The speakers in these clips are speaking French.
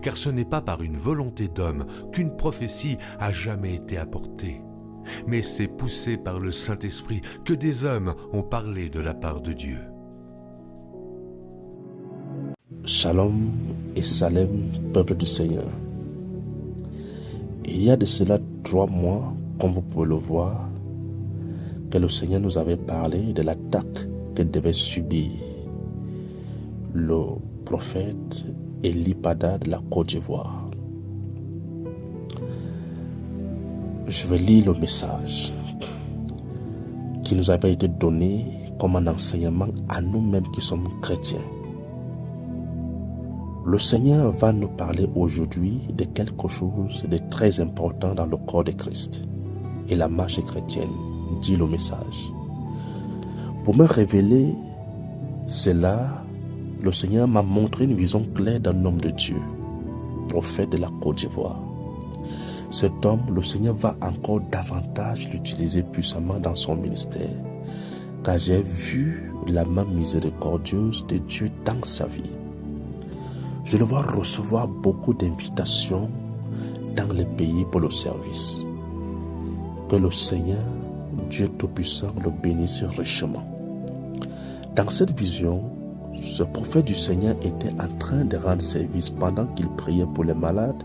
car ce n'est pas par une volonté d'homme qu'une prophétie a jamais été apportée, mais c'est poussé par le Saint-Esprit que des hommes ont parlé de la part de Dieu. Shalom et Salem, peuple du Seigneur. Il y a de cela 3 mois, comme vous pouvez le voir, que le Seigneur nous avait parlé de l'attaque que devait subir le prophète Eli Pada de la Côte d'Ivoire. Je vais lire le message qui nous avait été donné comme un enseignement à nous-mêmes qui sommes chrétiens. Le Seigneur va nous parler aujourd'hui de quelque chose de très important dans le corps de Christ et la marche chrétienne, dit le message. Pour me révéler cela, le Seigneur m'a montré une vision claire d'un homme de Dieu, prophète de la Côte d'Ivoire. Cet homme, le Seigneur va encore davantage l'utiliser puissamment dans son ministère, car j'ai vu la main miséricordieuse de Dieu dans sa vie. Je le vois recevoir beaucoup d'invitations dans les pays pour le service. Que le Seigneur, Dieu Tout-Puissant, le bénisse richement. Dans cette vision, ce prophète du Seigneur était en train de rendre service pendant qu'il priait pour les malades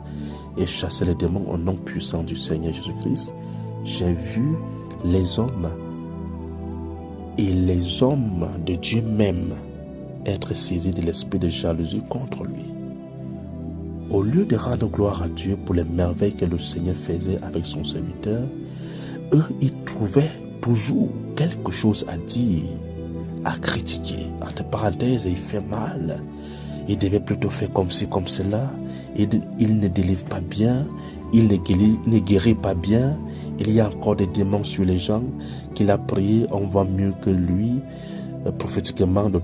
et chassait les démons au nom puissant du Seigneur Jésus-Christ. J'ai vu les hommes et les hommes de Dieu même être saisis de l'esprit de jalousie contre lui. Au lieu de rendre gloire à Dieu pour les merveilles que le Seigneur faisait avec son serviteur, eux, ils trouvaient toujours quelque chose à dire, à critiquer. Entre parenthèses, il fait mal. Il devait plutôt faire comme ci, comme cela. Il ne délivre pas bien. Il ne guérit pas bien. Il y a encore des démons sur les gens qu'il a prié. On voit mieux que lui. Prophétiquement, de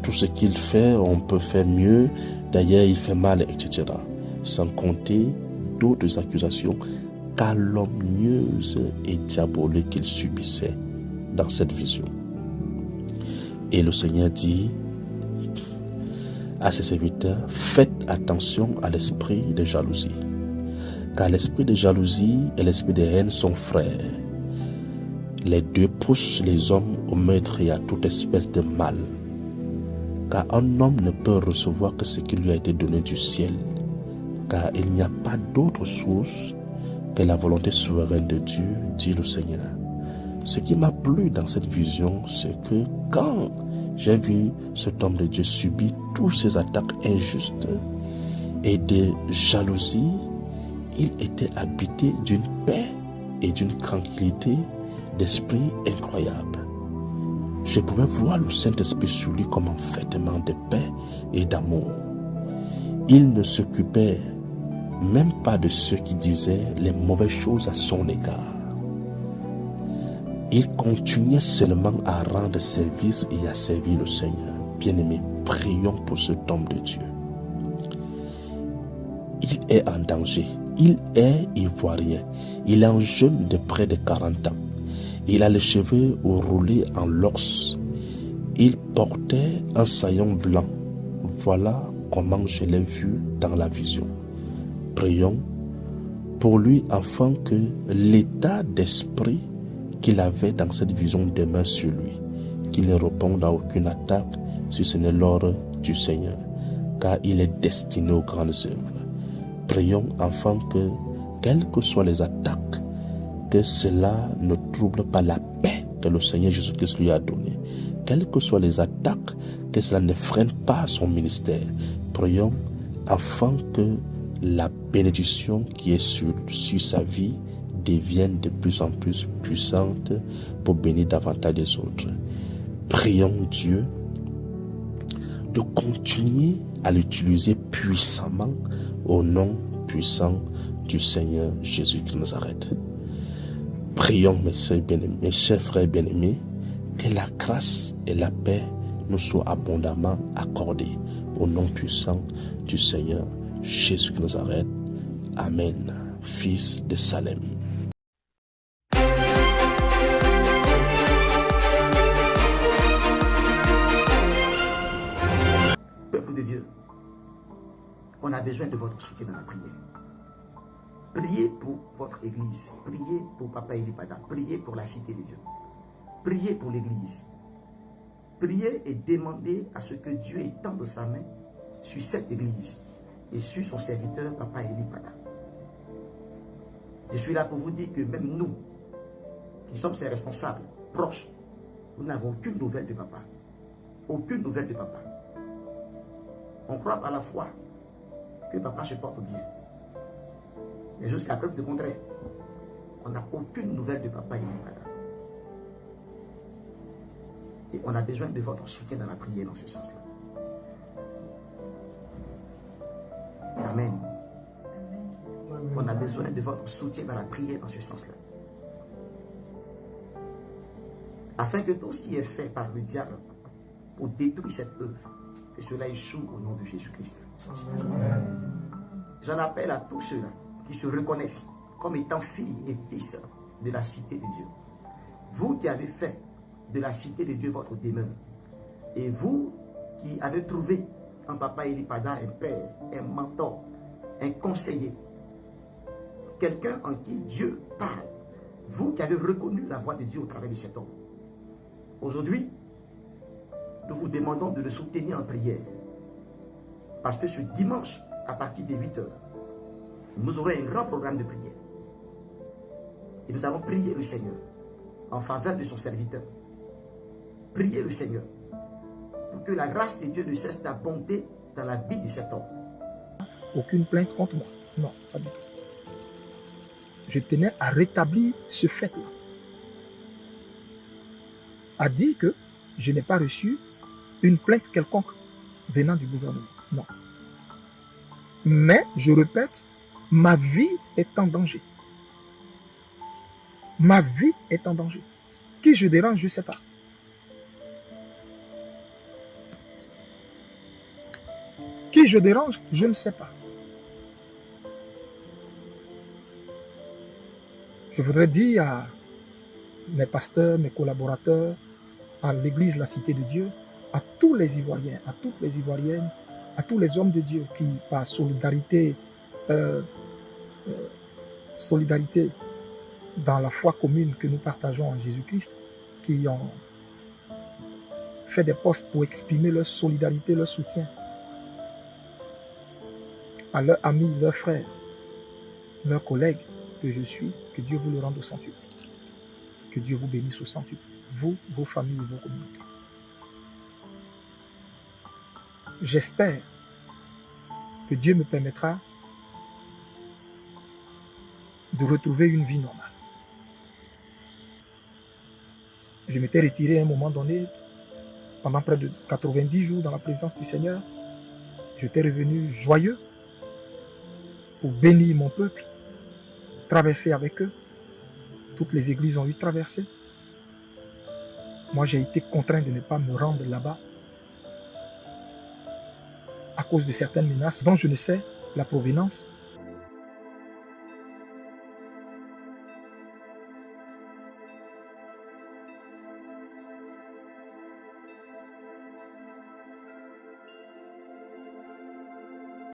tout ce qu'il fait, on peut faire mieux. D'ailleurs, il fait mal, etc. Sans compter d'autres accusations calomnieuses et diaboliques qu'il subissait dans cette vision. Et le Seigneur dit à ses serviteurs, faites attention à l'esprit de jalousie, car l'esprit de jalousie et l'esprit de haine sont frères. Les deux poussent les hommes au meurtre et à toute espèce de mal, car un homme ne peut recevoir que ce qui lui a été donné du ciel, car il n'y a pas d'autre source que la volonté souveraine de Dieu, dit le Seigneur. Ce qui m'a plu dans cette vision, c'est que quand j'ai vu cet homme de Dieu subir toutes ces attaques injustes et de jalousie, il était habité d'une paix et d'une tranquillité d'esprit incroyable. Je pouvais voir le Saint-Esprit sur lui comme un vêtement de paix et d'amour. Il ne s'occupait même pas de ceux qui disaient les mauvaises choses à son égard. Il continuait seulement à rendre service et à servir le Seigneur. Bien-aimés, prions pour cet homme de Dieu. Il est en danger. Il est ivoirien. Il est un jeune de près de 40 ans. Il a les cheveux roulés en locks. Il portait un saillon blanc. Voilà comment je l'ai vu dans la vision. Prions pour lui afin que l'état d'esprit qu'il avait dans cette vision demeure sur lui, qu'il ne réponde à aucune attaque si ce n'est l'ordre du Seigneur, car il est destiné aux grandes œuvres. Prions afin que, quelles que soient les attaques, que cela ne trouble pas la paix que le Seigneur Jésus-Christ lui a donnée. Quelles que soient les attaques, que cela ne freine pas son ministère. Prions afin que la bénédiction qui est sur sa vie devienne de plus en plus puissante pour bénir davantage les autres. Prions Dieu de continuer à l'utiliser puissamment au nom puissant du Seigneur Jésus-Christ de Nazareth. Prions, mes chers frères bien-aimés, que la grâce et la paix nous soient abondamment accordées au nom puissant du Seigneur Jésus-Christ de Nazareth. Amen. Fils de Salem. Peuple de Dieu, on a besoin de votre soutien dans la prière. Priez pour votre église. Priez pour Papa Elipada. Priez pour la cité des dieux. Priez pour l'église. Priez et demandez à ce que Dieu étende sa main sur cette église et sur son serviteur Papa Elipada. Je suis là pour vous dire que même nous, qui sommes ses responsables, proches, nous n'avons aucune nouvelle de Papa. Aucune nouvelle de Papa. On croit par la foi que Papa se porte bien. Mais jusqu'à preuve de contraire, on n'a aucune nouvelle de Papa Elipada. Et on a besoin de votre soutien dans la prière dans ce sens-là. Amen. On a besoin de votre soutien dans la prière dans ce sens-là. Afin que tout ce qui est fait par le diable pour détruire cette œuvre, que cela échoue au nom de Jésus-Christ. J'en appelle à tous ceux-là qui se reconnaissent comme étant filles et fils de la cité de Dieu. Vous qui avez fait de la cité de Dieu votre demeure, et vous qui avez trouvé en Papa Elipada un père, un mentor, un conseiller, quelqu'un en qui Dieu parle, vous qui avez reconnu la voix de Dieu au travers de cet homme. Aujourd'hui, nous vous demandons de le soutenir en prière, parce que ce dimanche, à partir de 8 h, nous aurons un grand programme de prière. Et nous allons prier le Seigneur en faveur de son serviteur. Priez le Seigneur pour que la grâce de Dieu ne cesse d'abonder dans la vie de cet homme. Aucune plainte contre moi. Non, pas du tout. Je tenais à rétablir ce fait-là. À dire que je n'ai pas reçu une plainte quelconque venant du gouvernement. Non. Mais, je répète, ma vie est en danger. Ma vie est en danger. Qui je dérange, je ne sais pas. Qui je dérange, je ne sais pas. Je voudrais dire à mes pasteurs, mes collaborateurs, à l'église La Cité de Dieu, à tous les Ivoiriens, à toutes les Ivoiriennes, à tous les hommes de Dieu qui, par solidarité dans la foi commune que nous partageons en Jésus-Christ, qui ont fait des posts pour exprimer leur solidarité, leur soutien à leurs amis, leurs frères, leurs collègues que je suis, que Dieu vous le rende au centuple. Que Dieu vous bénisse au centuple, vous, vos familles et vos communautés. J'espère que Dieu me permettra de retrouver une vie normale. Je m'étais retiré à un moment donné, pendant près de 90 jours dans la présence du Seigneur. J'étais revenu joyeux pour bénir mon peuple, traverser avec eux. Toutes les églises ont eu traversé. Moi, j'ai été contraint de ne pas me rendre là-bas à cause de certaines menaces dont je ne sais la provenance.